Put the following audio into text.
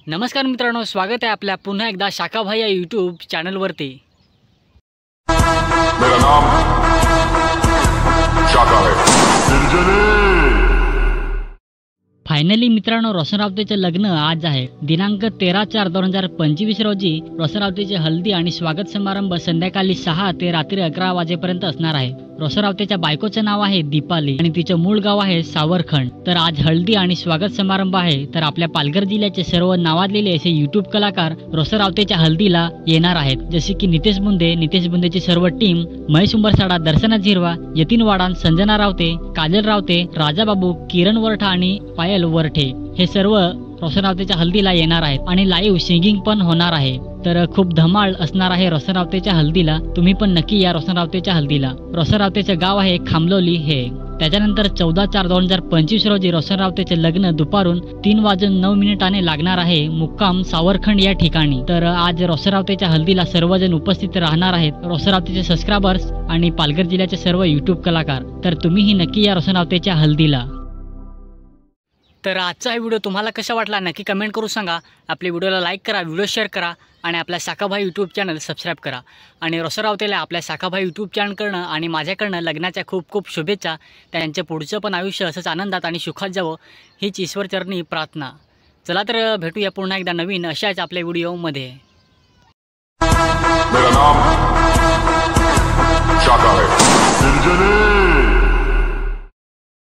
नमस्कार मित्रांनो, स्वागत आहे आपल्या पुन्हा एकदा शाखाभाई या यूट्यूब चॅनलवरती। मेरा नाम शाखा है। फायनली मित्रांनो, रोशन रावतेचे लग्न आज आहे। दिनांक 13/4/2025 रोजी रोशन रावतेचे हल्दी आणि स्वागत समारंभ संध्याकाळी 6 ते रात्री 11 वाजेपर्यंत असणार आहे। रोशन रावतेच्या बायकोचे नाव आहे दीपाली आणि तिचे मूळ गाव आहे सावरखंड। तर आज हल्दी आणि स्वागत समारंभ आहे। तर आपल्या पालघर जिल्ह्याचे सर्व नावाजलेले असे यूट्यूब कलाकार रोशन रावतेच्या हल्दीला येणार आहेत, जसे की नितेश बुंदेची सर्व टीम, महेश उंबरसाडा, दर्शना झिरवा, यतीन वाडान, संजना रावते, काजल रावते, राजा बाबू, किरण वरठा आणि पायल वरठे हे सर्व रोशन रावतेच्या हल्दीला येणार आहेत आणि लाईव्ह सिंगिंग पण होणार आहे। तर खूप धमाल असणार आहे रोशन रावतेच्या हल्दीला। तुम्ही पण नक्की या रोशन रावतेच्या हल्दीला। रोशन रावतेचे गाव आहे खामलोली हे। त्याच्यानंतर 14/4/2025 रोजी रोशन रावतेचे लग्न दुपारून 3:09 लागणार आहे, मुक्काम सावरखंड या ठिकाणी। तर आज रोशन रावतेच्या हल्दीला सर्वजण उपस्थित राहणार आहेत, रोशन रावतेचे सबस्क्रायबर्स आणि पालघर जिल्ह्याचे सर्व यूट्यूब कलाकार। तर तुम्हीही नक्की या रोशन रावतेच्या हल्दीला। तर आजचा हा व्हिडिओ तुम्हाला कसा वाटला नक्की कमेंट करून सांगा। आपल्या व्हिडिओला लाईक करा, व्हिडिओ शेअर करा आणि आपल्या शाखाभाई यूट्यूब चॅनल सबस्क्राईब करा। आणि रोशन रावतेला आपल्या शाखाभाई यूट्यूब चॅनलकडनं आणि माझ्याकडनं लग्नाच्या खूप खूप शुभेच्छा। त्यांचे पुढचं पण आयुष्य असंच आनंदात आणि सुखात जावं हीच ईश्वरचरणी प्रार्थना। चला तर भेटूया पुन्हा एकदा नवीन अशाच आपल्या व्हिडिओमध्ये। मेरा नाम शाखा है।